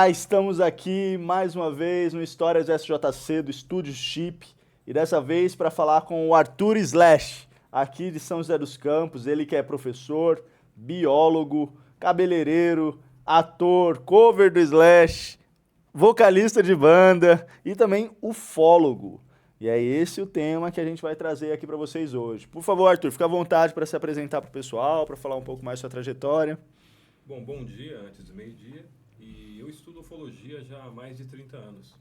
Estamos aqui mais uma vez no Histórias SJC do Estúdio Chip e dessa vez para falar com o Arthur Slash, aqui de São José dos Campos, ele que é professor, biólogo, cabeleireiro, ator, cover do Slash, vocalista de banda e também ufólogo. E é esse o tema que a gente vai trazer aqui para vocês hoje. Por favor, Arthur, fica à vontade para se apresentar para o pessoal, para falar um pouco mais da sua trajetória. Bom dia antes do meio-dia. E eu estudo ufologia já há mais de 30 anos.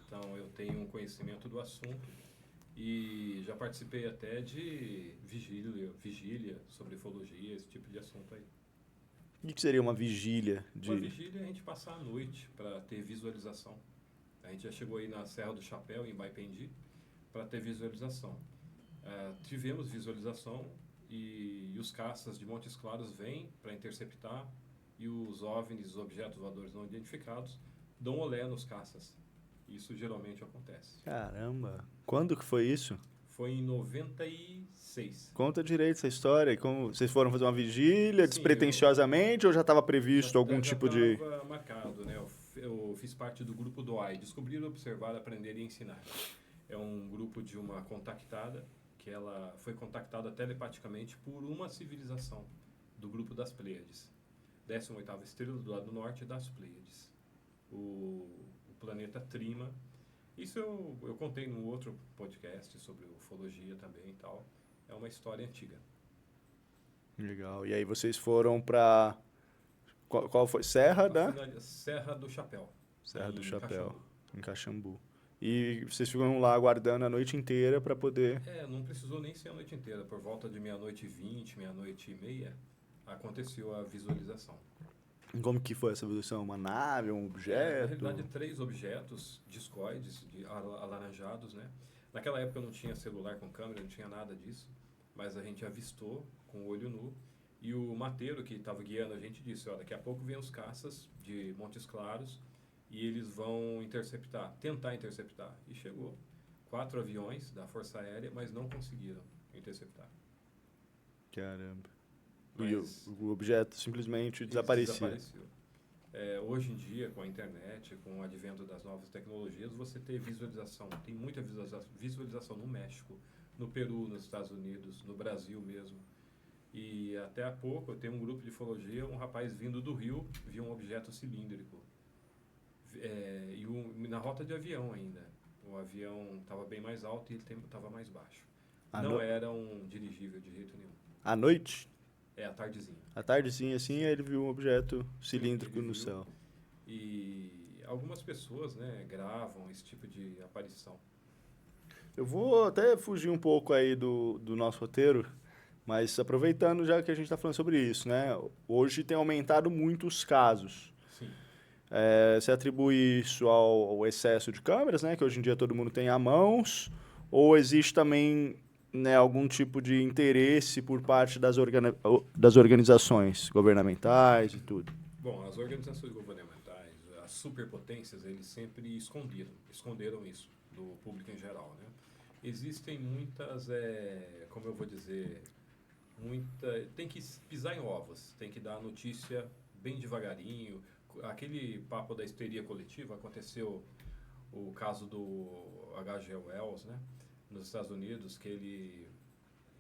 Então eu tenho um conhecimento do assunto e já participei até de vigília sobre ufologia, esse tipo de assunto aí. O que seria uma vigília de... Uma vigília é a gente passar a noite para ter visualização. A gente já chegou aí na Serra do Chapéu, em Baipendi, para ter visualização. Tivemos visualização e os caças de Montes Claros vêm para interceptar e os OVNIs, os objetos voadores não identificados, dão olé nos caças. Isso geralmente acontece. Caramba! Quando que foi isso? Foi em 96. Conta direito essa história. E como vocês foram fazer uma vigília Sim, despretensiosamente ou já estava previsto algum tipo de... estava marcado, né? Eu fiz parte do grupo DOAI, Descobrir, Observar, Aprender e Ensinar. É um grupo de uma contactada, que ela foi contactada telepaticamente por uma civilização do grupo das Pleiades. 18ª estrela do lado norte das Pleiades. O planeta Trima. Isso eu contei num outro podcast sobre ufologia também e tal. É uma história antiga. Legal. E aí vocês foram pra... Qual foi? Serra da... Serra do Chapéu. Serra do em Chapéu, Caxambu. em Caxambu. E vocês ficam lá aguardando a noite inteira para poder... Não precisou nem ser a noite inteira. Por volta de 00h20, 00h30, aconteceu a visualização. Como que foi essa visualização? Uma nave, um Na objeto? realidade, 3 objetos discoides, alaranjados, né? Naquela época não tinha celular com câmera, não tinha nada disso, mas a gente avistou com o olho nu e o mateiro que estava guiando a gente disse, daqui a pouco vem os caças de Montes Claros e eles vão tentar interceptar. E chegou 4 aviões da Força Aérea, mas não conseguiram interceptar. Caramba. Mas E o objeto simplesmente desapareceu. Hoje em dia, com a internet, com o advento das novas tecnologias, você tem visualização. Tem muita visualização no México, no Peru, nos Estados Unidos, no Brasil mesmo. E até há pouco, eu tenho um grupo de ufologia, um rapaz vindo do Rio, viu um objeto cilíndrico. Na rota de avião ainda. O avião estava bem mais alto e ele estava mais baixo. Não era um dirigível de jeito nenhum. À noite? À tardezinha. À tardezinha, assim, aí ele viu um objeto cilíndrico no céu. E algumas pessoas, né, gravam esse tipo de aparição. Eu vou até fugir um pouco aí do nosso roteiro, mas aproveitando já que a gente está falando sobre isso, né? Hoje tem aumentado muito os casos. Sim. Você atribui isso ao excesso de câmeras, né? Que hoje em dia todo mundo tem à mãos, ou existe também, né, algum tipo de interesse por parte das organizações governamentais e tudo? Bom, as organizações governamentais, as superpotências, eles sempre esconderam isso do público em geral, né? Existem muitas, como eu vou dizer, tem que pisar em ovos, tem que dar a notícia bem devagarinho. Aquele papo da histeria coletiva, aconteceu o caso do H.G. Wells, né? Nos Estados Unidos, que ele,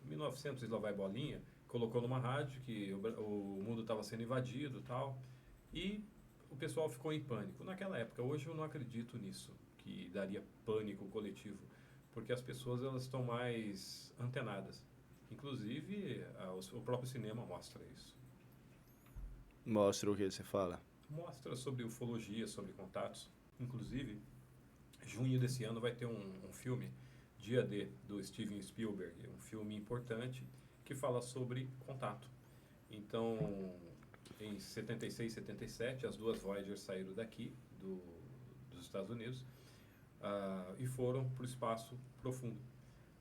em 1900 e lá vai bolinha, colocou numa rádio que o mundo estava sendo invadido e tal, e o pessoal ficou em pânico. Naquela época, hoje eu não acredito nisso, que daria pânico coletivo, porque as pessoas elas estão mais antenadas. Inclusive, o próprio cinema mostra isso. Mostra o que você fala? Mostra sobre ufologia, sobre contatos. Inclusive, junho desse ano vai ter um filme, Dia D, do Steven Spielberg, um filme importante que fala sobre contato. Então, em 76, 77, as 2 Voyager saíram daqui, dos Estados Unidos, e foram para o espaço profundo.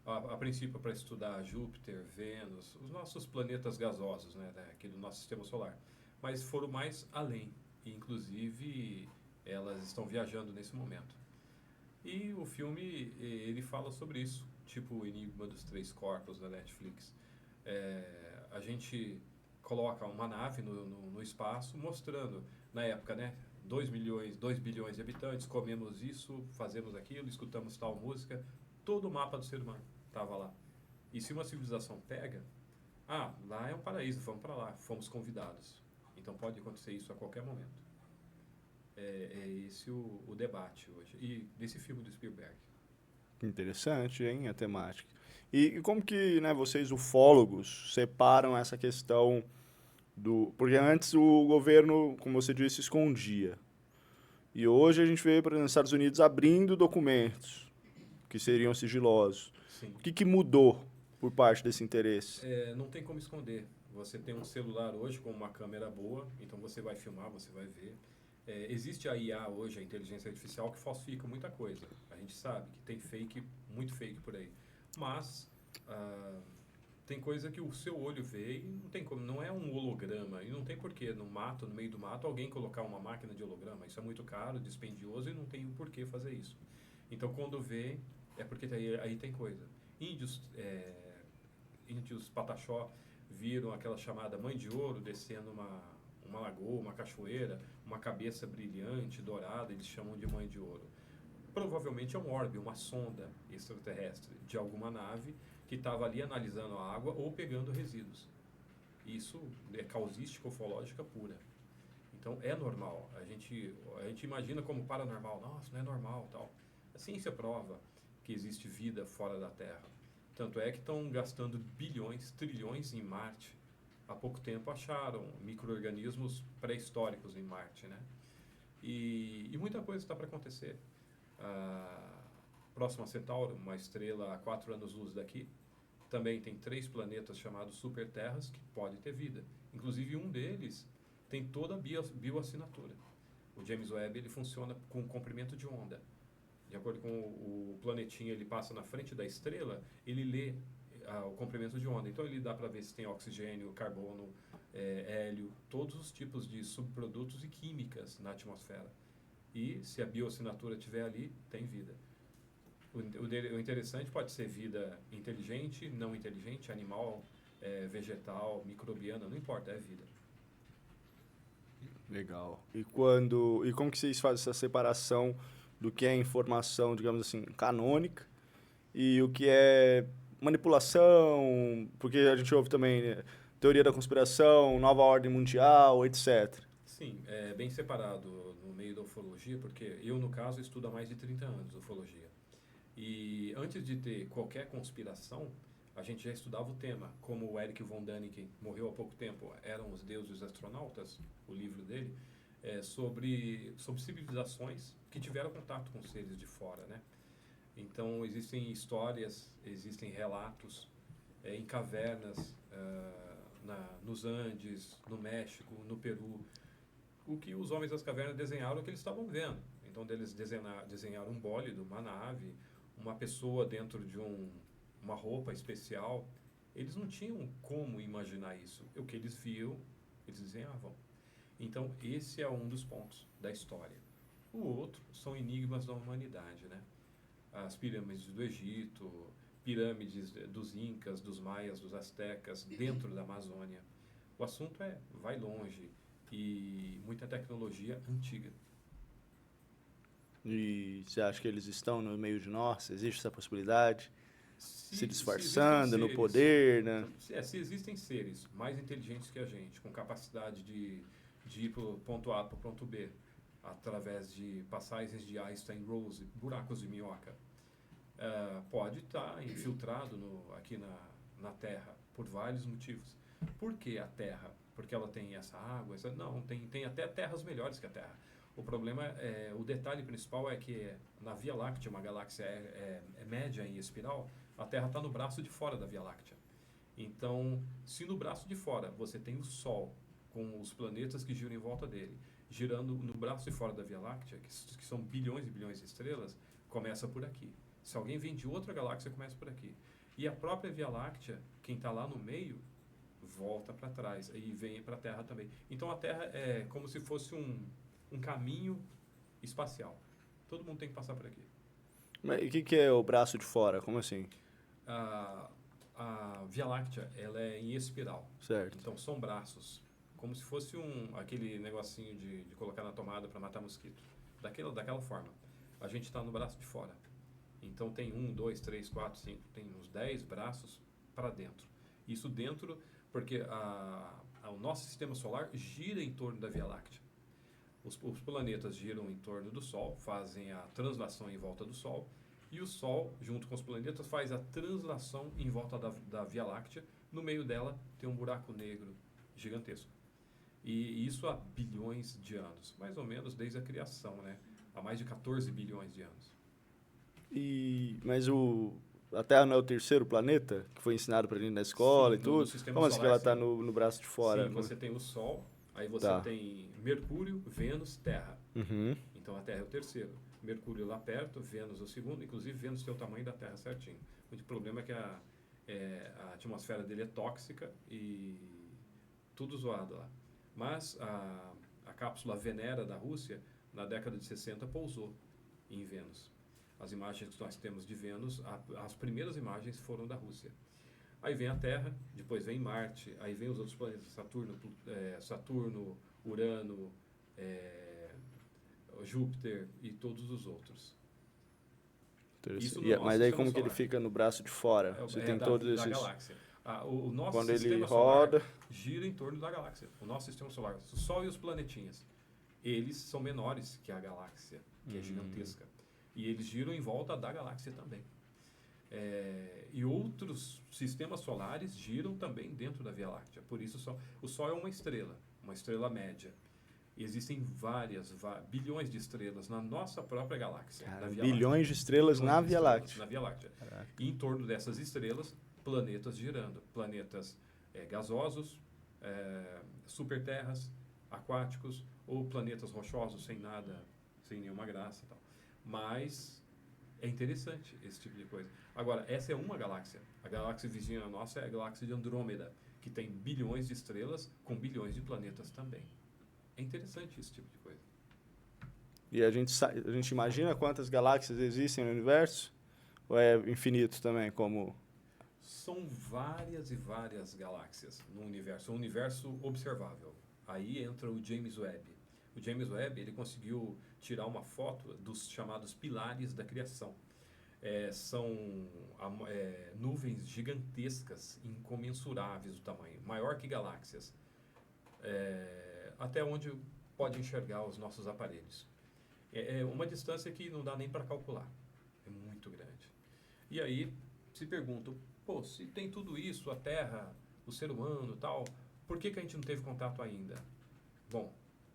A princípio para estudar Júpiter, Vênus, os nossos planetas gasosos, né, aqui do nosso sistema solar. Mas foram mais além, e inclusive elas estão viajando nesse momento. E o filme, ele fala sobre isso, tipo o Enigma dos Três Corpos da Netflix. A gente coloca uma nave no espaço, mostrando, na época, né, 2 milhões, 2 bilhões de habitantes, comemos isso, fazemos aquilo, escutamos tal música. Todo o mapa do ser humano estava lá. E se uma civilização pega, lá é um paraíso, vamos para lá, fomos convidados. Então pode acontecer isso a qualquer momento. É esse o debate hoje. E desse filme do Spielberg. Interessante, hein, a temática. E como que, né, vocês, ufólogos, separam essa questão do... Porque antes o governo, como você disse, escondia. E hoje a gente vê, por exemplo, nos Estados Unidos abrindo documentos que seriam sigilosos. Sim. O que mudou por parte desse interesse? Não tem como esconder. Você tem um celular hoje com uma câmera boa, então você vai filmar, você vai ver. Existe a IA hoje, a inteligência artificial, que falsifica muita coisa. A gente sabe que tem fake, muito fake por aí. Mas tem coisa que o seu olho vê e não tem como, não é um holograma. E não tem porquê no meio do mato, alguém colocar uma máquina de holograma. Isso é muito caro, dispendioso e não tem porquê fazer isso. Então quando vê, é porque aí tem coisa. Índios Pataxó viram aquela chamada mãe de ouro descendo uma lagoa, uma cachoeira, uma cabeça brilhante, dourada, eles chamam de mãe de ouro. Provavelmente é um orbe, uma sonda extraterrestre de alguma nave que estava ali analisando a água ou pegando resíduos. Isso é causística ufológica pura. Então é normal. A gente imagina como paranormal. Nossa, não é normal, tal. A ciência prova que existe vida fora da Terra. Tanto é que estão gastando bilhões, trilhões em Marte. Há pouco tempo acharam micro-organismos pré-históricos em Marte, né? E muita coisa está para acontecer. Próxima a Centauro, uma estrela a 4 anos-luz daqui, também tem 3 planetas chamados superterras que pode ter vida. Inclusive um deles tem toda a bioassinatura. O James Webb ele funciona com comprimento de onda. De acordo com o planetinha, ele passa na frente da estrela, ele lê o comprimento de onda. Então ele dá para ver se tem oxigênio, carbono, hélio, todos os tipos de subprodutos e químicas na atmosfera. E se a bioassinatura estiver ali, tem vida. O interessante pode ser vida inteligente, não inteligente, animal, vegetal, microbiana, não importa, é vida. Legal. E como que vocês fazem essa separação do que é informação, digamos assim, canônica e o que é manipulação, porque a gente ouve também, né, teoria da conspiração, nova ordem mundial, etc. Sim, é bem separado no meio da ufologia, porque eu, no caso, estudo há mais de 30 anos ufologia. E antes de ter qualquer conspiração, a gente já estudava o tema, como o Erich von Däniken morreu há pouco tempo, Eram os Deuses e os Astronautas, o livro dele, sobre civilizações que tiveram contato com seres de fora, né? Então, existem histórias, existem relatos em cavernas nos Andes, no México, no Peru. O que os homens das cavernas desenharam é o que eles estavam vendo. Então, eles desenharam um bólido, uma nave, uma pessoa dentro de uma roupa especial. Eles não tinham como imaginar isso. O que eles viam, eles desenhavam. Então, esse é um dos pontos da história. O outro são enigmas da humanidade, né? As pirâmides do Egito, pirâmides dos Incas, dos Maias, dos Astecas, dentro da Amazônia. O assunto vai longe e muita tecnologia antiga. E você acha que eles estão no meio de nós? Existe essa possibilidade? Se disfarçando no poder, né? Se existem seres mais inteligentes que a gente, com capacidade de ir para o ponto A para o ponto B, através de passagens de Einstein-Rose, buracos de minhoca, pode estar infiltrado aqui na Terra, por vários motivos. Por que a Terra? Porque ela tem essa água? Não, tem até terras melhores que a Terra. O problema o detalhe principal é que na Via Láctea, uma galáxia média em espiral, a Terra está no braço de fora da Via Láctea. Então, se no braço de fora você tem o Sol, com os planetas que giram em volta dele, girando no braço de fora da Via Láctea, que são bilhões e bilhões de estrelas, começa por aqui. Se alguém vem de outra galáxia, começa por aqui. E a própria Via Láctea, quem está lá no meio, volta para trás e vem para a Terra também. Então a Terra é como se fosse um caminho espacial. Todo mundo tem que passar por aqui. Mas e o que é o braço de fora? Como assim? A Via Láctea ela é em espiral. Certo. Então são braços. como se fosse aquele negocinho de colocar na tomada para matar mosquito. Daquela forma. A gente está no braço de fora. Então tem 1, 2, 3, 4, 5, tem uns 10 braços para dentro. Isso dentro, porque o nosso sistema solar gira em torno da Via Láctea. Os planetas giram em torno do Sol, fazem a translação em volta do Sol, e o Sol, junto com os planetas, faz a translação em volta da Via Láctea. No meio dela tem um buraco negro gigantesco. E isso há bilhões de anos, mais ou menos desde a criação, né? Há mais de 14 bilhões de anos. Mas a Terra não é o terceiro planeta que foi ensinado pra gente na escola? Sim, e tudo? Como assim que ela está no braço de fora? Sim, você tem o Sol, aí você tem Mercúrio, Vênus, Terra. Uhum. Então a Terra é o terceiro. Mercúrio lá perto, Vênus o segundo. Inclusive Vênus tem o tamanho da Terra certinho. O problema é que a atmosfera dele é tóxica e tudo zoado lá. Mas a cápsula Venera da Rússia, na década de 60, pousou em Vênus. As imagens que nós temos de Vênus, as primeiras imagens foram da Rússia. Aí vem a Terra, depois vem Marte, aí vem os outros planetas, Saturno, Urano, Júpiter e todos os outros. Mas aí como que ele fica no braço de fora? Você tem todos esses... da galáxia. O nosso Quando sistema ele solar roda... gira em torno da galáxia. O nosso sistema solar, o Sol e os planetinhas, eles são menores que a galáxia, que é gigantesca. E eles giram em volta da galáxia também. E outros sistemas solares giram também dentro da Via Láctea. Por isso, o Sol é uma estrela média. E existem bilhões de estrelas na nossa própria galáxia. Cara, bilhões de estrelas na Via Láctea. Na Via Láctea. E em torno dessas estrelas, planetas girando. Planetas gasosos, superterras, aquáticos, ou planetas rochosos sem nada, sem nenhuma graça e tal. Mas é interessante esse tipo de coisa. Agora, essa é uma galáxia. A galáxia vizinha nossa é a galáxia de Andrômeda, que tem bilhões de estrelas com bilhões de planetas também. É interessante esse tipo de coisa. E a gente imagina quantas galáxias existem no universo? Ou é infinito também, como... São várias e várias galáxias no universo. Um universo observável. Aí entra o James Webb. O James Webb, ele conseguiu tirar uma foto dos chamados pilares da criação. São nuvens gigantescas, incomensuráveis o tamanho, maior que galáxias, até onde pode enxergar os nossos aparelhos. É uma distância que não dá nem para calcular, é muito grande. E aí se perguntam, se tem tudo isso, a Terra, o ser humano e tal, por que a gente não teve contato ainda? Bom,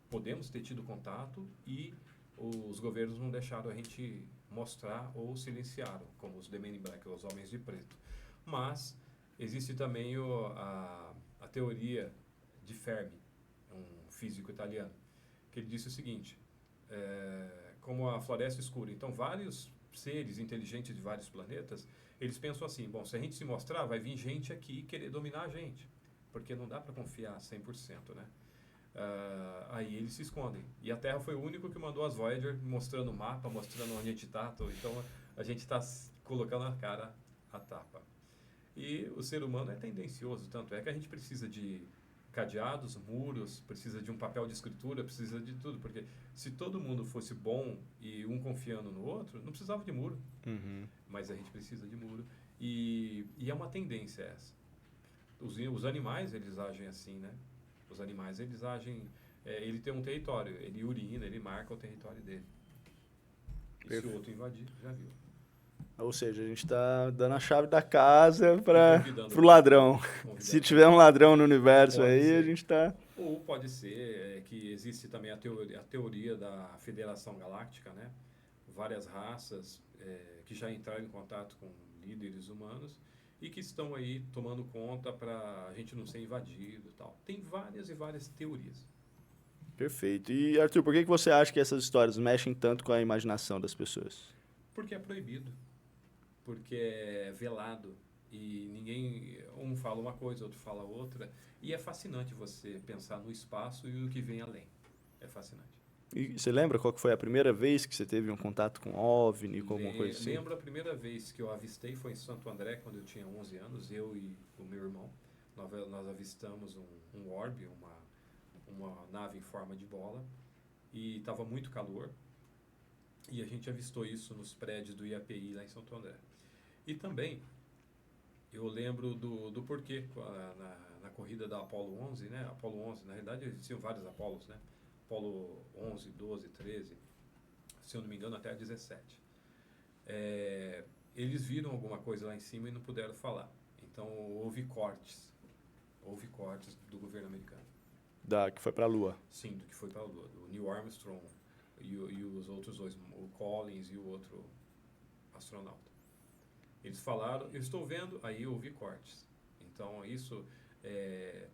podemos ter tido contato e os governos não deixaram a gente mostrar ou silenciaram, como os The Men in Black, os Homens de Preto. Mas existe também a teoria de Fermi, um físico italiano, que ele disse o seguinte, como a floresta escura. Então, vários seres inteligentes de vários planetas, eles pensam assim, bom, se a gente se mostrar, vai vir gente aqui querer dominar a gente, porque não dá para confiar 100%, né? Aí eles se escondem. E a Terra foi o único que mandou as Voyager mostrando o mapa, mostrando onde a gente está. Então a gente está colocando a cara a tapa. E o ser humano é tendencioso, tanto é que a gente precisa de cadeados, muros, precisa de um papel de escritura, precisa de tudo. Porque se todo mundo fosse bom e um confiando no outro, não precisava de muro. Uhum. Mas a gente precisa de muro. E é uma tendência essa. Os animais, eles agem assim, né? Os animais, eles agem... ele tem um território, ele urina, ele marca o território dele. E se o outro invadir, já viu. Ou seja, a gente está dando a chave da casa para o ladrão. Se tiver um ladrão no universo aí, a gente está... Ou pode ser que existe também a teoria da Federação Galáctica, né? Várias raças que já entraram em contato com líderes humanos e que estão aí tomando conta para a gente não ser invadido e tal. Tem várias e várias teorias. Perfeito. E, Arthur, por que você acha que essas histórias mexem tanto com a imaginação das pessoas? Porque é proibido. Porque é velado. E ninguém... Um fala uma coisa, outro fala outra. E é fascinante você pensar no espaço e o que vem além. É fascinante. E você lembra qual que foi a primeira vez que você teve um contato com OVNI, com alguma coisa assim? Lembro a primeira vez que eu avistei, foi em Santo André, quando eu tinha 11 anos, eu e o meu irmão. Nós avistamos um orbe, uma nave em forma de bola e estava muito calor. E a gente avistou isso nos prédios do IAPI lá em Santo André. E também eu lembro do porquê na corrida da Apollo 11, né? Apollo 11, na realidade existiam vários Apolos, né? Apollo 11, 12, 13, se eu não me engano até a 17. Eles viram alguma coisa lá em cima e não puderam falar. Então houve cortes do governo americano. Que foi para a Lua. Sim, do que foi para a Lua. Do Neil Armstrong e os outros dois, o Collins e o outro astronauta. Eles falaram, eu estou vendo, aí eu ouvi cortes. Então, isso,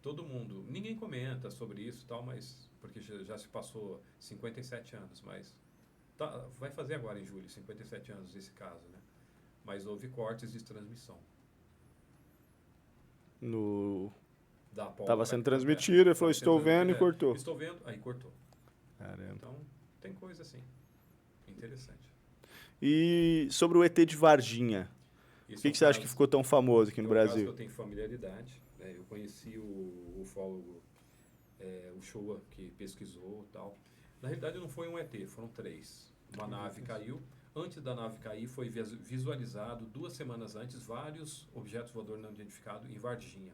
todo mundo, ninguém comenta sobre isso e tal, mas, porque já se passou 57 anos, mas vai fazer agora em julho, 57 anos esse caso, né? Mas houve cortes de transmissão. Estava sendo transmitido, ele falou, estou vendo, e cortou. Estou vendo, aí cortou. Caramba. Então, tem coisa assim, interessante. E sobre o ET de Varginha, por que você acha que ficou tão famoso aqui no Brasil? Eu tenho familiaridade, né? Eu conheci o ufólogo, o Shoa, que pesquisou e tal. Na realidade não foi um ET, foram 3. Uma nave caiu. Antes da nave cair, foi visualizado 2 semanas antes vários objetos voadores não identificados em Varginha.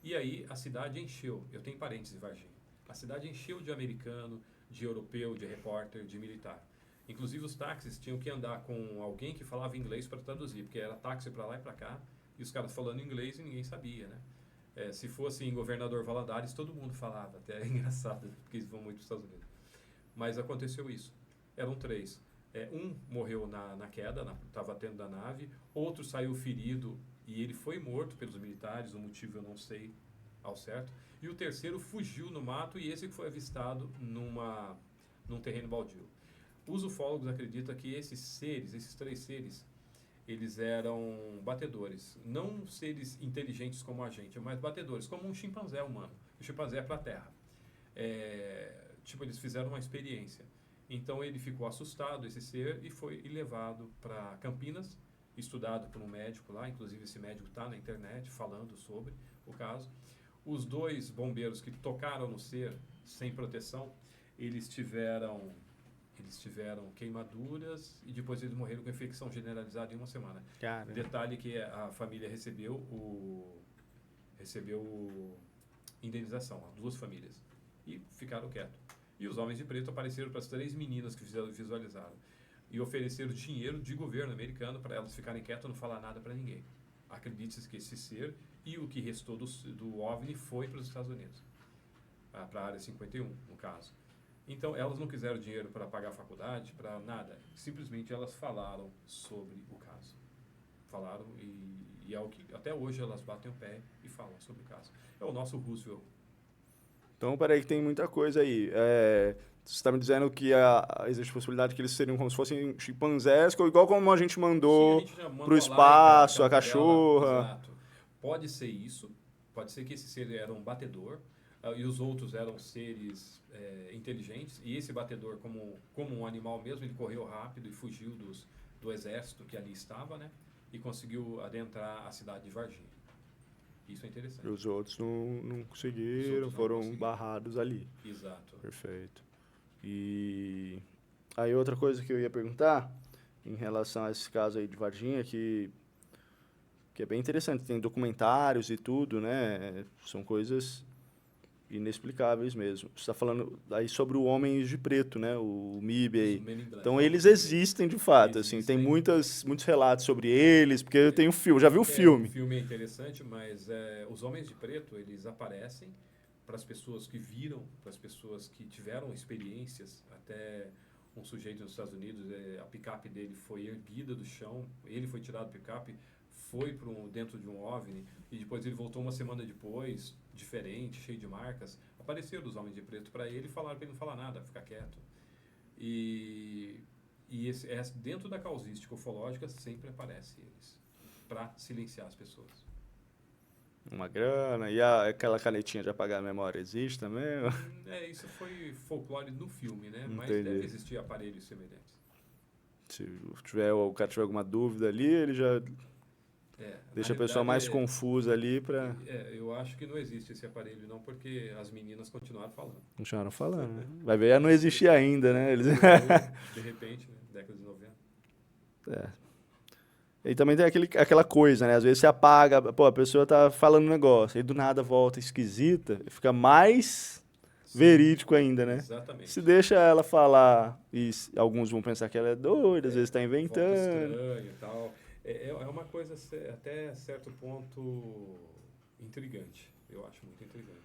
E aí a cidade encheu, eu tenho parentes em Varginha, a cidade encheu de americano, de europeu, de repórter, de militar. Inclusive os táxis tinham que andar com alguém que falava inglês para traduzir, porque era táxi para lá e para cá, e os caras falando inglês e ninguém sabia, né? Se fosse em Governador Valadares, todo mundo falava, até é engraçado, porque eles vão muito para os Estados Unidos. Mas aconteceu isso, eram 3. Um morreu na queda, estava atendo da nave, outro saiu ferido e ele foi morto pelos militares, o motivo eu não sei ao certo, e o terceiro fugiu no mato e esse foi avistado num terreno baldio. Os ufólogos acreditam que esses 3 seres, eles eram batedores, não seres inteligentes como a gente, mas batedores, como um chimpanzé humano. O chimpanzé é para a terra. Eles fizeram uma experiência. Então ele ficou assustado, esse ser, e foi levado para Campinas, estudado por um médico lá, inclusive esse médico está na internet falando sobre o caso. Os 2 bombeiros que tocaram no ser sem proteção, eles tiveram queimaduras e depois eles morreram com infecção generalizada em 1 semana. Caramba. Detalhe que a família recebeu indenização, as 2 famílias, e ficaram quietos. E os homens de preto apareceram para as 3 meninas que visualizaram e ofereceram dinheiro de governo americano para elas ficarem quietas e não falar nada para ninguém. Acredite-se que esse ser e o que restou do OVNI foi para os Estados Unidos, para a área 51, no caso. Então, elas não quiseram dinheiro para pagar a faculdade, para nada. Simplesmente elas falaram sobre o caso. Falaram e é o que até hoje elas batem o pé e falam sobre o caso. É o nosso Roosevelt. Então, peraí que tem muita coisa aí. Você está me dizendo que existe a possibilidade que eles seriam como se fossem chimpanzés, igual como a gente mandou para o espaço, a cachorra. Exato. Pode ser isso. Pode ser que esse ser era um batedor e os outros eram seres inteligentes. E esse batedor, como um animal mesmo, ele correu rápido e fugiu do exército que ali estava, né? E conseguiu adentrar a cidade de Varginha. Isso é interessante. E os outros não conseguiram, foram barrados ali. Exato. Perfeito. E aí outra coisa que eu ia perguntar, em relação a esse caso aí de Varginha, que é bem interessante, tem documentários e tudo, né? São coisas inexplicáveis mesmo. Você está falando aí sobre o Homens de Preto, né? O MIB aí. Então eles existem de fato, assim, tem muitos relatos sobre eles, porque eu tenho filme, já vi o filme. O filme é interessante, mas os Homens de Preto, eles aparecem para as pessoas que viram, para as pessoas que tiveram experiências. Até um sujeito nos Estados Unidos, a picape dele foi erguida do chão, ele foi tirado do picape, foi dentro de um OVNI, e depois ele voltou 1 semana depois, diferente, cheio de marcas. Apareceram os Homens de Preto para ele e falaram para ele não falar nada, ficar quieto. E dentro da causística ufológica sempre aparece eles, para silenciar as pessoas. Uma grana, e aquela canetinha de apagar a memória existe também? Isso foi folclore no filme, né? Entendi. Mas deve existir aparelhos semelhantes. Se o cara tiver alguma dúvida ali, ele já Deixa a na pessoa mais realidade, confusa ali para... eu acho que não existe esse aparelho não, porque as meninas continuaram falando. Continuaram falando, né? Vai ver, já não existia ainda, né? Eles... Ou, de repente, né, década de 90. E também tem aquela coisa, né? Às vezes você apaga, pô, a pessoa tá falando um negócio, aí do nada volta esquisita, fica mais Sim, verídico ainda, né? exatamente. Se deixa ela falar, e alguns vão pensar que ela é doida, às vezes tá Volta inventando. estranho e tal. É uma coisa até certo ponto intrigante. Eu acho muito intrigante.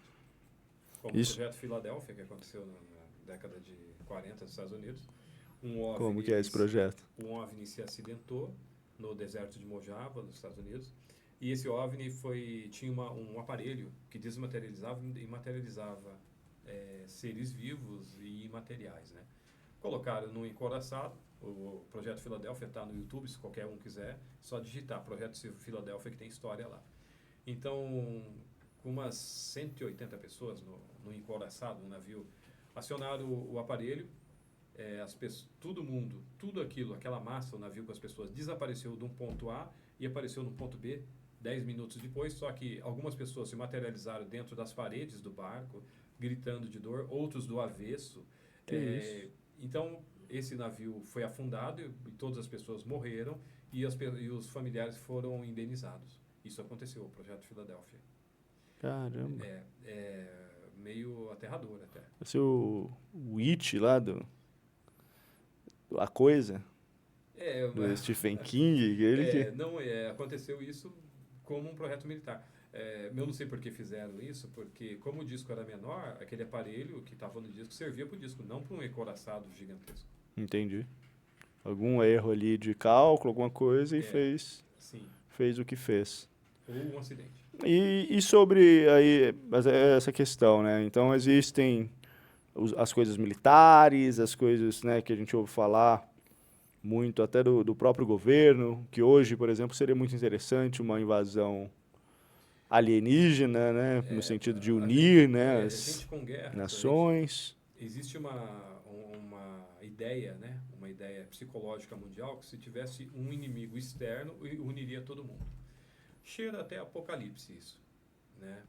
Como o Isso, projeto Filadélfia, que aconteceu na década de 40 nos Estados Unidos. Um como que OVNI, é esse projeto? um OVNI se acidentou no deserto de Mojave, nos Estados Unidos. E esse OVNI tinha um aparelho que desmaterializava e materializava seres vivos e imateriais, né? Colocaram no encoraçado. O Projeto Filadélfia está no YouTube, se qualquer um quiser, só digitar Projeto Filadélfia que tem história lá. Então, com umas 180 pessoas no encoraçado, no navio, acionaram o aparelho, todo mundo, tudo aquilo, aquela massa, o navio com as pessoas, desapareceu de um ponto A e apareceu no ponto B 10 minutos depois, só que algumas pessoas se materializaram dentro das paredes do barco, gritando de dor, outros do avesso. Que isso? Então, esse navio foi afundado e todas as pessoas morreram e os familiares foram indenizados. Isso aconteceu, o Projeto Filadélfia. Caramba. Meio aterrador até. Esse é o It lá A Coisa, do Stephen King, ele que... Não, aconteceu isso como um projeto militar. Eu não sei por que fizeram isso, porque como o disco era menor, aquele aparelho que estava no disco servia para o disco, não para um encoraçado gigantesco. Entendi. Algum erro ali de cálculo, alguma coisa, e Sim. fez o que fez. Ou um acidente. E sobre aí, essa questão, né? Então, existem as coisas militares, as coisas, né, que a gente ouve falar muito até do próprio governo, que hoje, por exemplo, seria muito interessante uma invasão alienígena, né, no sentido de unir, né, A as gente com guerra, nações. existe uma ideia, né, uma ideia psicológica mundial que se tivesse um inimigo externo, uniria todo mundo. Cheira até apocalipse isso, né?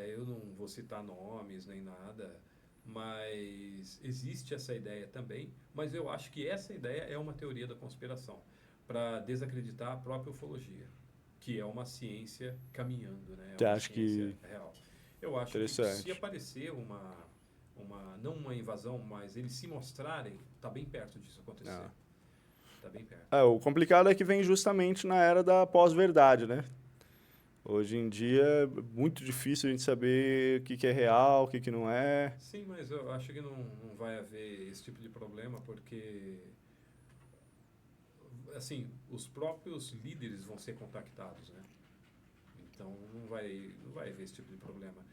Eu não vou citar nomes nem nada, mas existe essa ideia também, mas eu acho que essa ideia é uma teoria da conspiração, para desacreditar a própria ufologia, que é uma ciência caminhando, né? É Você uma acha ciência que... real. Eu acho que se aparecer não uma invasão, mas eles se mostrarem, está bem perto disso acontecer. Está bem perto. O complicado é que vem justamente na era da pós-verdade, né? Hoje em dia é muito difícil a gente saber o que é real, o que não é. Sim, mas eu acho que não vai haver esse tipo de problema, porque assim, os próprios líderes vão ser contactados, né? Então não vai haver esse tipo de problema.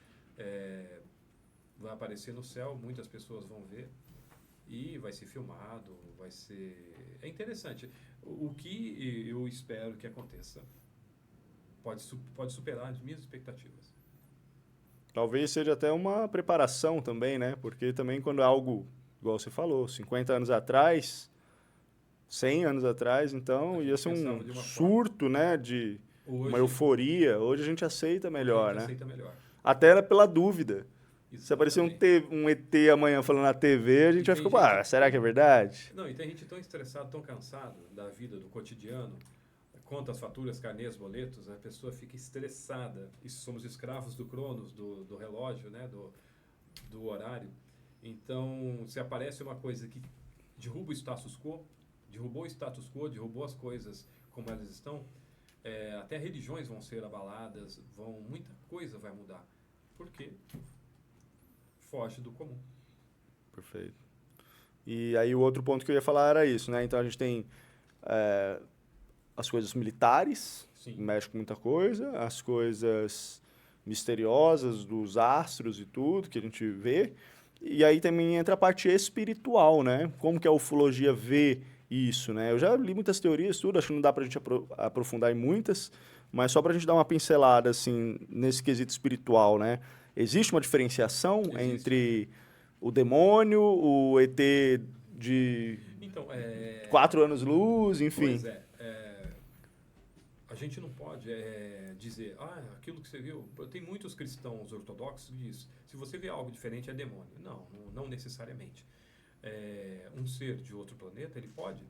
Vai aparecer no céu, muitas pessoas vão ver e vai ser filmado, vai ser... É interessante. O que eu espero que aconteça pode superar as minhas expectativas. Talvez seja até uma preparação também, né? Porque também quando é algo, igual você falou, 50 anos atrás, 100 anos atrás, então ia ser um surto, né? De uma euforia. Hoje a gente aceita melhor, né? Aceita melhor. Até era pela dúvida. Exatamente. Se aparecer um ET amanhã falando na TV, a gente vai ficar, será que é verdade? Não, e tem gente tão estressada, tão cansada da vida, do cotidiano, conta as faturas, carnês, boletos, a pessoa fica estressada. Isso, somos escravos do Cronos, do relógio, né? do horário. Então, se aparece uma coisa que derrubou o status quo, derrubou as coisas como elas estão, até religiões vão ser abaladas, muita coisa vai mudar. Por quê? Foge do comum. Perfeito. E aí o outro ponto que eu ia falar era isso, né? Então a gente tem as coisas militares, Sim. mexe com muita coisa, as coisas misteriosas dos astros e tudo que a gente vê, e aí também entra a parte espiritual, né? Como que a ufologia vê isso, né? Eu já li muitas teorias, tudo, acho que não dá pra gente aprofundar em muitas, mas só pra gente dar uma pincelada, assim, nesse quesito espiritual, né? Existe uma diferenciação entre o demônio, o ET de 4 anos-luz, enfim. Pois A gente não pode dizer, aquilo que você viu. Tem muitos cristãos ortodoxos que dizem, se você vê algo diferente é demônio. Não necessariamente. Um ser de outro planeta, ele pode,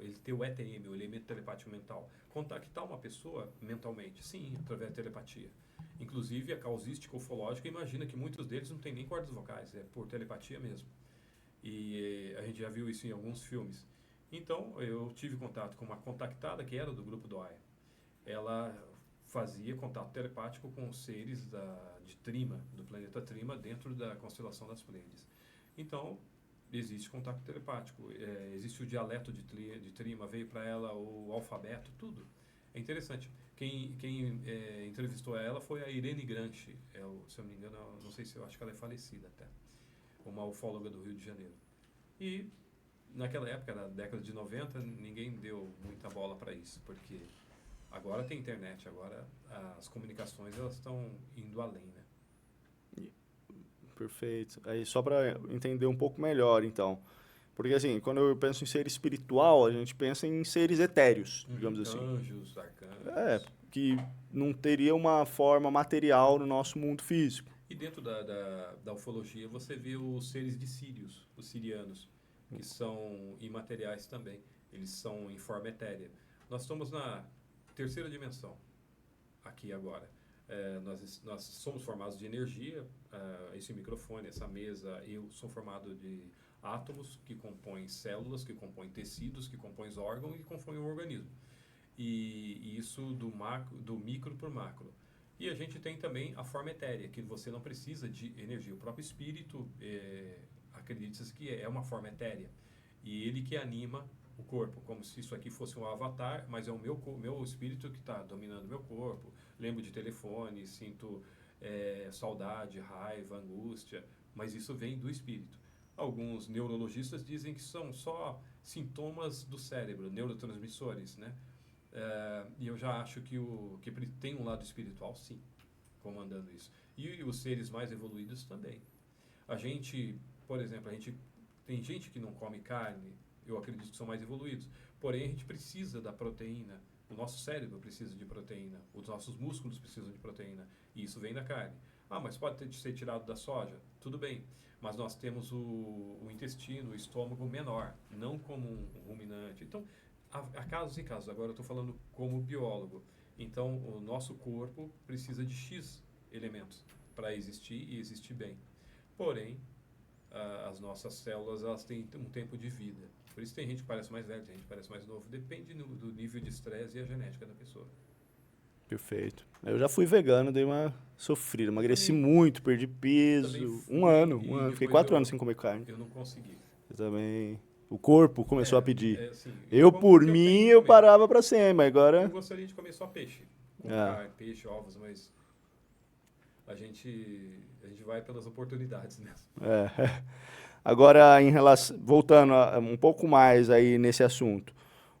ele ter o ETM, o elemento telepático mental, contactar uma pessoa mentalmente, sim, através da telepatia. Inclusive, a causística ufológica imagina que muitos deles não têm nem cordas vocais, é por telepatia mesmo. E a gente já viu isso em alguns filmes. Então, eu tive contato com uma contactada que era do grupo do Aya. Ela fazia contato telepático com os seres de Trima, do planeta Trima, dentro da constelação das Pleiades. Então, existe contato telepático, existe o dialeto de Trima, veio para ela o alfabeto, tudo. É interessante. Quem entrevistou ela foi a Irene Granchi, se eu não me engano, não sei se eu acho que ela é falecida até, uma ufóloga do Rio de Janeiro. E naquela época, na década de 90, ninguém deu muita bola para isso, porque agora tem internet, agora as comunicações elas estão indo além, né? Perfeito. Aí só para entender um pouco melhor, então. Porque assim, quando eu penso em ser espiritual, a gente pensa em seres etéreos, digamos assim. Anjos, arcanjos. Que não teria uma forma material no nosso mundo físico. E dentro da ufologia você vê os seres de Sírios, os sirianos, que são imateriais também. Eles são em forma etérea. Nós estamos na terceira dimensão, aqui agora. Nós somos formados de energia, esse microfone, essa mesa, eu sou formado de átomos que compõem células, que compõem tecidos, que compõem órgãos e que compõem o organismo. E isso do micro para o macro. E a gente tem também a forma etérea, que você não precisa de energia. O próprio espírito, acredita-se que é uma forma etérea. E ele que anima o corpo, como se isso aqui fosse um avatar, mas é o meu espírito que está dominando o meu corpo. Lembro de telefone, sinto saudade, raiva, angústia, mas isso vem do espírito. Alguns neurologistas dizem que são só sintomas do cérebro, neurotransmissores, né? E eu já acho que tem um lado espiritual, sim, comandando isso. E os seres mais evoluídos também. A gente, por exemplo, tem gente que não come carne, eu acredito que são mais evoluídos. Porém, a gente precisa da proteína. O nosso cérebro precisa de proteína. Os nossos músculos precisam de proteína. E isso vem da carne. Mas pode ser tirado da soja? Tudo bem. Mas nós temos o intestino, o estômago menor, não como um ruminante. Então, há casos e casos. Agora eu estou falando como biólogo. Então, o nosso corpo precisa de X elementos para existir e existir bem. Porém, as nossas células elas têm um tempo de vida. Por isso tem gente que parece mais velha, tem gente que parece mais novo. Depende do nível de estresse e a genética da pessoa. Perfeito. Eu já fui vegano, dei uma sofrida. Emagreci muito, perdi peso. Um ano. Fiquei 4 anos sem comer carne. Eu não consegui. Eu também... O corpo começou a pedir. Assim, Por mim, eu parava para sempre, mas agora... Eu gostaria de comer só peixe. Carne, peixe, ovos, mas... A gente vai pelas oportunidades mesmo. Agora, voltando um pouco mais aí nesse assunto,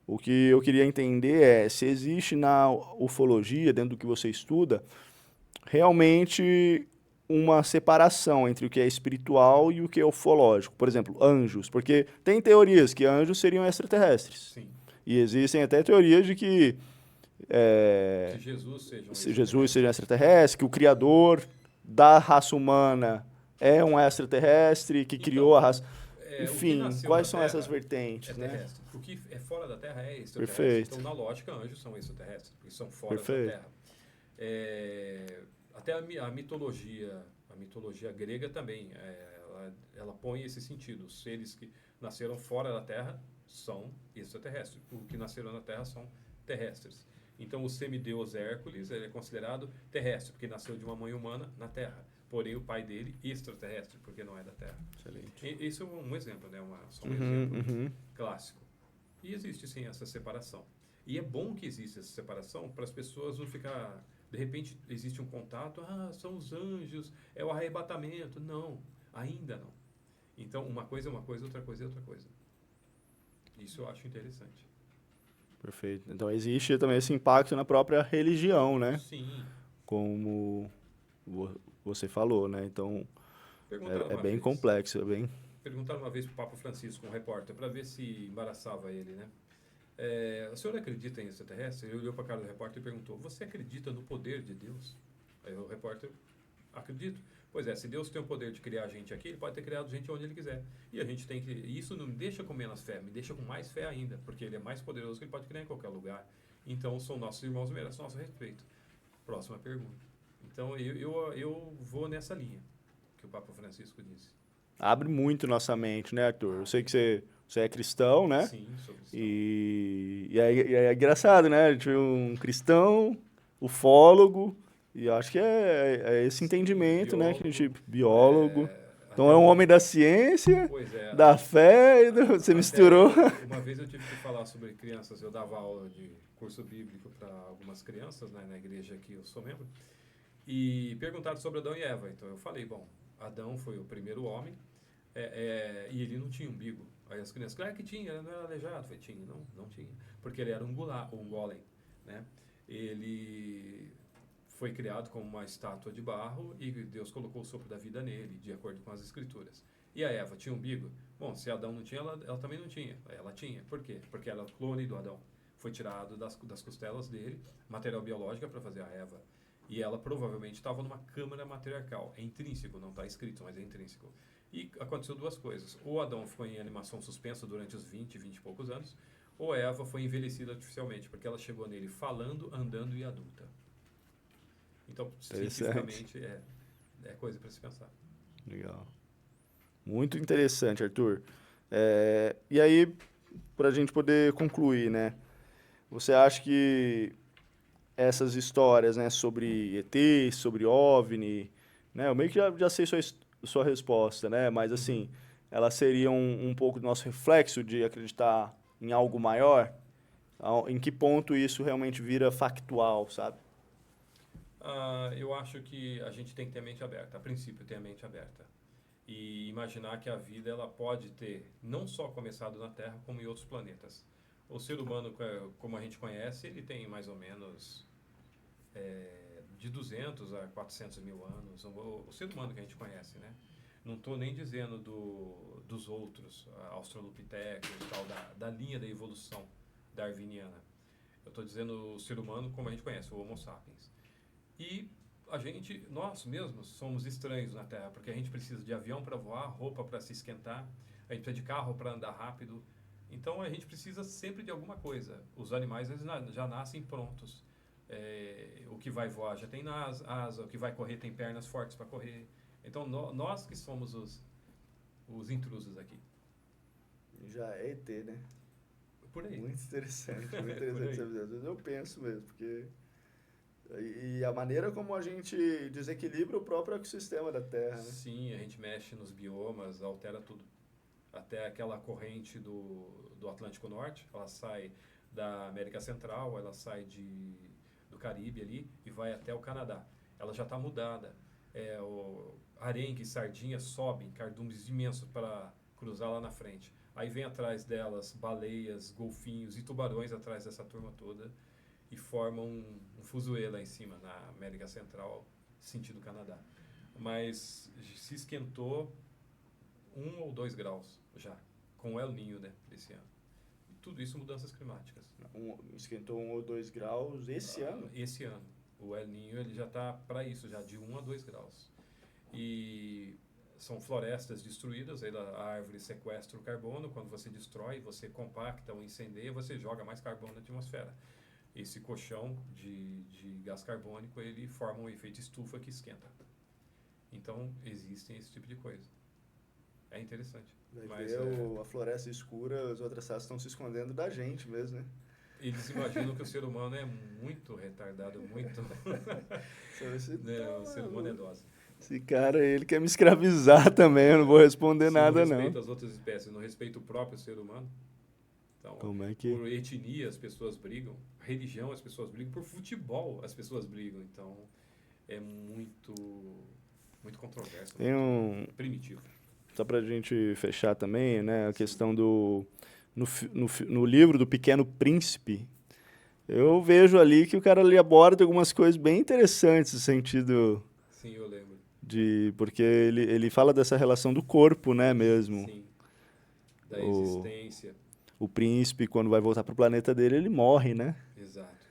o que eu queria entender é se existe na ufologia, dentro do que você estuda, realmente uma separação entre o que é espiritual e o que é ufológico. Por exemplo, anjos, porque tem teorias que anjos seriam extraterrestres. Sim. E existem até teorias de que se Jesus seja um extraterrestre, que o criador da raça humana é um extraterrestre que criou a raça. Enfim, quais são essas vertentes? Né? O que é fora da Terra é extraterrestre. Perfeito. Então, na lógica, anjos são extraterrestres, porque são fora da Terra. Até a mitologia grega também, ela põe esse sentido. Os seres que nasceram fora da Terra são extraterrestres. Os que nasceram na Terra são terrestres. Então, o semideus Hércules é considerado terrestre, porque nasceu de uma mãe humana na Terra. Porém, o pai dele extraterrestre, porque não é da Terra. Excelente. Esse é um exemplo, né? Só um exemplo clássico. E existe, sim, essa separação. E é bom que exista essa separação para as pessoas não ficar... De repente, existe um contato, são os anjos, é o arrebatamento. Não, ainda não. Então, uma coisa é uma coisa, outra coisa é outra coisa. Isso eu acho interessante. Perfeito. Então, existe também esse impacto na própria religião, né? Sim. Como você falou, né? Então, é bem complexo, Perguntaram uma vez para o Papa Francisco, um repórter, para ver se embaraçava ele, né? O senhor acredita em extraterrestre? Ele olhou para a cara do repórter e perguntou, você acredita no poder de Deus? Aí o repórter, acredito. Pois é, se Deus tem o poder de criar gente aqui, ele pode ter criado gente onde ele quiser. E a gente tem que... Isso não me deixa com menos fé, me deixa com mais fé ainda, porque ele é mais poderoso que ele pode criar em qualquer lugar. Então, são nossos irmãos, merecem nosso respeito. Próxima pergunta. Então, eu vou nessa linha que o Papa Francisco disse. Abre muito nossa mente, né, Arthur? Eu sei que você é cristão, né? Sim, sou cristão. E é engraçado, né? A gente vê um cristão, ufólogo, e acho que é esse entendimento, né? Que a gente, biólogo. Então é um homem da ciência, Pois é, da fé, você misturou. Uma vez eu tive que falar sobre crianças, eu dava aula de curso bíblico para algumas crianças, né, na igreja que eu sou membro, e perguntaram sobre Adão e Eva. Então eu falei, bom, Adão foi o primeiro homem, e ele não tinha umbigo. Aí as crianças, claro que tinha, ele não era aleijado. Eu falei, tinha, não tinha, porque ele era um golem, né? Ele foi criado como uma estátua de barro e Deus colocou o sopro da vida nele, de acordo com as escrituras. E a Eva tinha umbigo? Bom, se Adão não tinha, ela também não tinha. Ela tinha. Por quê? Porque ela era clone do Adão. Foi tirado das costelas dele, material biológico para fazer a Eva. E ela provavelmente estava numa câmara matriarcal. É intrínseco, não está escrito, mas é intrínseco. E aconteceu duas coisas. Ou Adão ficou em animação suspensa durante os 20 e poucos anos, ou Eva foi envelhecida artificialmente, porque ela chegou nele falando, andando e adulta. Então, cientificamente, é coisa para se pensar. Legal. Muito interessante, Arthur. E aí, para a gente poder concluir, né? Você acha que essas histórias, né, sobre ET, sobre OVNI, né? Eu meio que já sei sua resposta, né? Mas, assim, elas seriam um pouco do nosso reflexo de acreditar em algo maior? Em que ponto isso realmente vira factual, sabe? Eu acho que a gente tem que ter a mente aberta. A princípio, ter a mente aberta. E imaginar que a vida ela pode ter não só começado na Terra, como em outros planetas. O ser humano, como a gente conhece, ele tem mais ou menos de 200 a 400 mil anos. O ser humano que a gente conhece, né? Não estou nem dizendo dos outros, australopithecus e tal, da linha da evolução darwiniana. Eu estou dizendo o ser humano como a gente conhece, o Homo sapiens. E nós mesmos, somos estranhos na Terra, porque a gente precisa de avião para voar, roupa para se esquentar, a gente precisa de carro para andar rápido. Então a gente precisa sempre de alguma coisa. Os animais eles já nascem prontos. O que vai voar já tem asa, o que vai correr tem pernas fortes para correr. Então nós que somos os intrusos aqui. Já é ET, né? Por aí. Muito interessante, muito interessante. Às vezes eu penso mesmo, porque... E a maneira como a gente desequilibra o próprio ecossistema da Terra, né? Sim, a gente mexe nos biomas, altera tudo. Até aquela corrente do Atlântico Norte, ela sai da América Central, ela sai do Caribe ali e vai até o Canadá. Ela já está mudada. Arenque e sardinha sobem, cardumes imensos para cruzar lá na frente. Aí vem atrás delas baleias, golfinhos e tubarões atrás dessa turma toda e formam um fuzuê lá em cima, na América Central, sentido Canadá. Mas se esquentou 1 ou 2 graus já, com o El Niño, né, desse ano. E tudo isso mudanças climáticas. Esquentou 1 ou 2 graus esse ano? Esse ano. O El Niño ele já está para isso, já de 1 a 2 graus. E são florestas destruídas, a árvore sequestra o carbono, quando você destrói, você compacta ou incendeia, você joga mais carbono na atmosfera. Esse colchão de gás carbônico, ele forma um efeito estufa que esquenta. Então, existem esse tipo de coisa. É interessante. Mas a floresta escura, as outras raças estão se escondendo da gente mesmo, né? Eles imaginam que o ser humano é muito retardado, muito... O ser humano é dócil. Esse cara, ele quer me escravizar também, eu não vou responder nada, não. Não respeita as outras espécies, não respeita o próprio ser humano. Então, como é que... Por etnia as pessoas brigam, religião as pessoas brigam, por futebol as pessoas brigam. Então, é muito controverso, primitivo. Só pra gente fechar também, né, a questão no livro do Pequeno Príncipe, eu vejo ali que o cara ali aborda algumas coisas bem interessantes no sentido... Sim, eu lembro. Porque ele fala dessa relação do corpo, né, mesmo. Sim, da existência. o príncipe, quando vai voltar pro planeta dele, ele morre, né? Exato.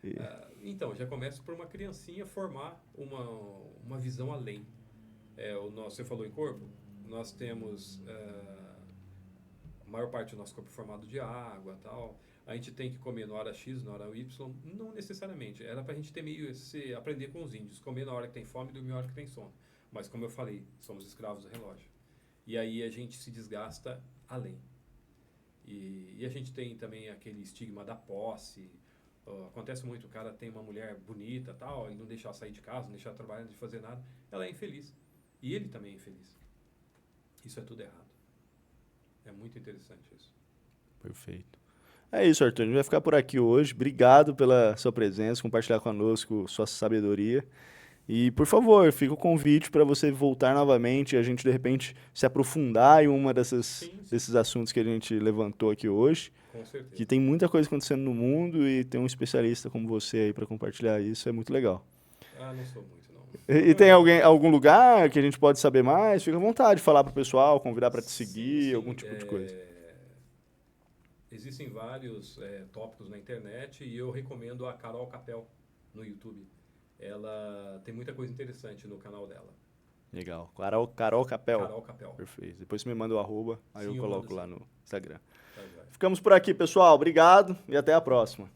E- Então, já começa por uma criancinha formar uma visão além. Você falou em corpo, nós temos a maior parte do nosso corpo formado de água, tal. A gente tem que comer na hora X, na hora Y, não necessariamente. Era pra gente ter aprender com os índios, comer na hora que tem fome e dormir na hora que tem sono. Mas como eu falei, somos escravos do relógio. E aí a gente se desgasta além. E a gente tem também aquele estigma da posse. Acontece muito, o cara tem uma mulher bonita, tal, ele não deixa ela sair de casa, não deixa ela trabalhar, não deixa fazer nada. Ela é infeliz. E ele também é infeliz. Isso é tudo errado. É muito interessante isso. Perfeito. É isso, Arthur. A gente vai ficar por aqui hoje. Obrigado pela sua presença, compartilhar conosco sua sabedoria. E, por favor, fica o convite para você voltar novamente e a gente, de repente, se aprofundar em uma Sim, sim, desses assuntos que a gente levantou aqui hoje. com Que certeza. tem muita coisa acontecendo no mundo e tem um especialista como você aí para compartilhar isso. É muito legal. Não sou muito, não. E tem algum lugar que a gente pode saber mais? Fica à vontade de falar pro pessoal, convidar para te Sim, seguir, algum sim. tipo de coisa. Existem vários tópicos na internet e eu recomendo a Carol Capel no YouTube. Ela tem muita coisa interessante no canal dela. Legal. Carol Capel. Carol Capel. Perfeito. Depois você me manda o arroba, aí Sim, eu eu coloco mando lá sim. no Instagram. Tá, joia. Ficamos por aqui, pessoal. Obrigado e até a próxima.